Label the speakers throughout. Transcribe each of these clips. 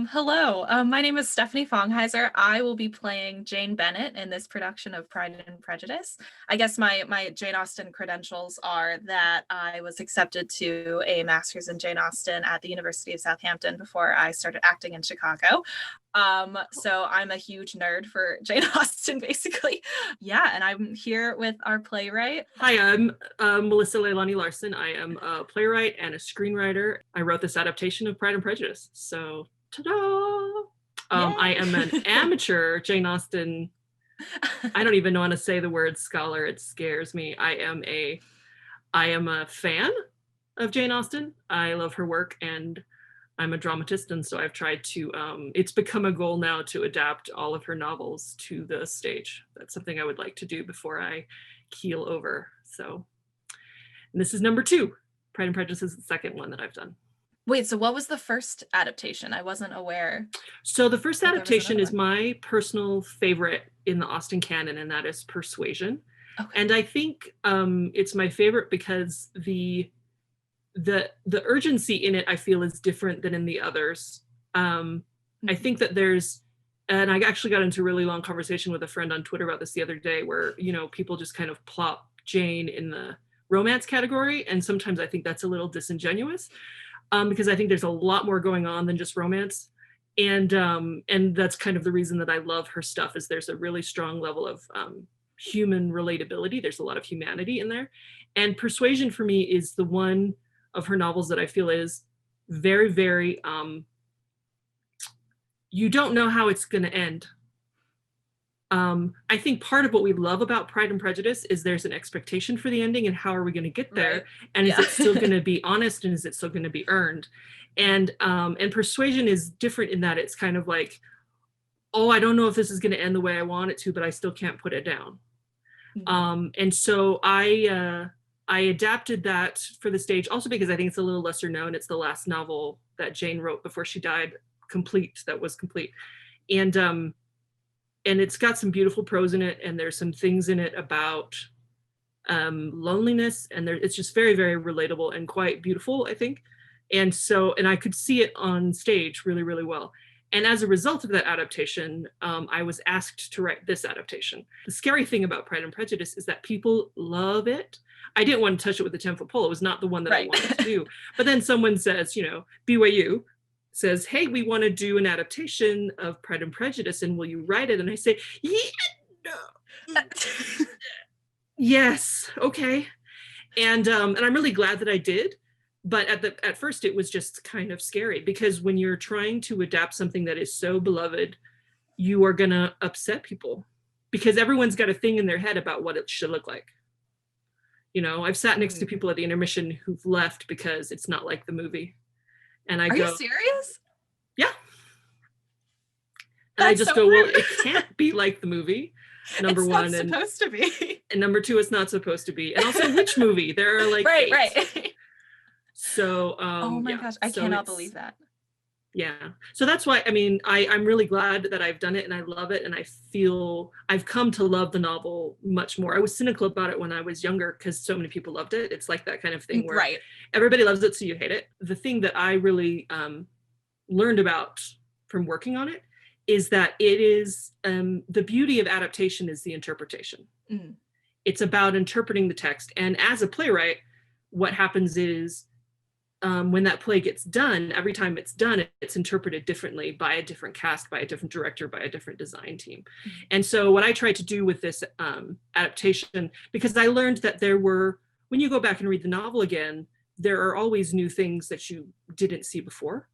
Speaker 1: Hello, my name is Stephanie Fongheiser. I will be playing Jane Bennett in this production of Pride and Prejudice. I guess my Jane Austen credentials are that I was accepted to a master's in Jane Austen at the University of Southampton before I started acting in Chicago. So I'm a huge nerd for Jane Austen, basically. Yeah, and I'm here with our playwright.
Speaker 2: Hi, I'm Melissa Leilani Larson. I am a playwright and a screenwriter. I wrote this adaptation of Pride and Prejudice. So, ta-da! I am an amateur Jane Austen. I don't even know how to say the word scholar. It scares me. I am a fan of Jane Austen. I love her work, and I'm a dramatist, and so I've tried to, it's become a goal now to adapt all of her novels to the stage. That's something I would like to do before I keel over. So, and this is number 2. Pride and Prejudice is the second one that I've done.
Speaker 1: Wait, so what was the first adaptation? I wasn't aware.
Speaker 2: So the first adaptation is my personal favorite in the Austen canon, and that is Persuasion. Okay. And I think it's my favorite because the urgency in it, I feel, is different than in the others. I think that there's, and I actually got into a really long conversation with a friend on Twitter about this the other day, where, you know, people just kind of plop Jane in the romance category. And sometimes I think that's a little disingenuous, because I think there's a lot more going on than just romance. And that's kind of the reason that I love her stuff, is there's a really strong level of human relatability. There's a lot of humanity in there. And Persuasion for me is the one of her novels that I feel is very, very, you don't know how it's going to end. I think part of what we love about Pride and Prejudice is there's an expectation for the ending, and how are we going to get there? Right. And is it still going to be honest, and is it still going to be earned? And Persuasion is different in that it's kind of like, oh, I don't know if this is going to end the way I want it to, but I still can't put it down. Mm-hmm. And so I adapted that for the stage, also because I think it's a little lesser known. It's the last novel that Jane wrote before she died, that was complete. And it's got some beautiful prose in it, and there's some things in it about loneliness, and it's just very, very relatable and quite beautiful, I think. And I could see it on stage really, really well. And as a result of that adaptation, I was asked to write this adaptation. The scary thing about Pride and Prejudice is that people love it. I didn't want to touch it with a 10-foot pole. It was not the one that I wanted to do. But then someone says, you know, BYU says, hey, we want to do an adaptation of Pride and Prejudice, and will you write it? And I say, yeah, no. Yes, okay. And I'm really glad that I did. But at first it was just kind of scary, because when you're trying to adapt something that is so beloved, you are going to upset people, because everyone's got a thing in their head about what it should look like. You know, I've sat next to people at the intermission who've left because it's not like the movie. And I go,
Speaker 1: are you serious?
Speaker 2: Yeah. And I just go, well, it can't be like the movie. Number one,
Speaker 1: it's not supposed to be.
Speaker 2: And number 2, it's not supposed to be. And also, which movie? There are like
Speaker 1: right.
Speaker 2: So
Speaker 1: oh my gosh, I cannot believe that.
Speaker 2: Yeah, so that's why, I mean, I'm really glad that I've done it, and I love it, and I feel I've come to love the novel much more. I was cynical about it when I was younger, because so many people loved it. It's like that kind of thing where everybody loves it, so you hate it. The thing that I really learned about from working on it is that it is, the beauty of adaptation is the interpretation. It's about interpreting the text. And as a playwright, what happens is, when that play gets done, every time it's done, it's interpreted differently by a different cast, by a different director, by a different design team. And so what I tried to do with this adaptation, because I learned that when you go back and read the novel again, there are always new things that you didn't see before.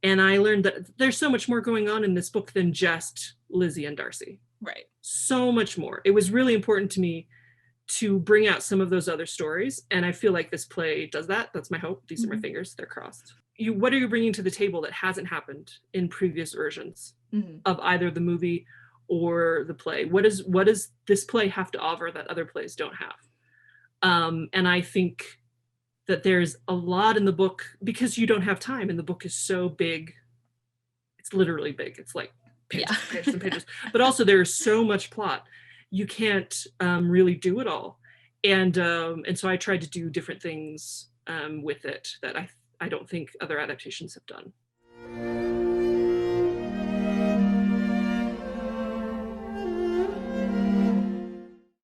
Speaker 2: And I learned that there's so much more going on in this book than just Lizzie and Darcy. Right. So much more. It was really important to me to bring out some of those other stories. And I feel like this play does that. That's my hope. These are my fingers, they're crossed. What are you bringing to the table that hasn't happened in previous versions of either the movie or the play? What does this play have to offer that other plays don't have? And I think that there's a lot in the book, because you don't have time, and the book is so big. It's literally big. It's like pages, pages and pages. But also there's so much plot. You can't really do it all. And so I tried to do different things with it that I don't think other adaptations have done.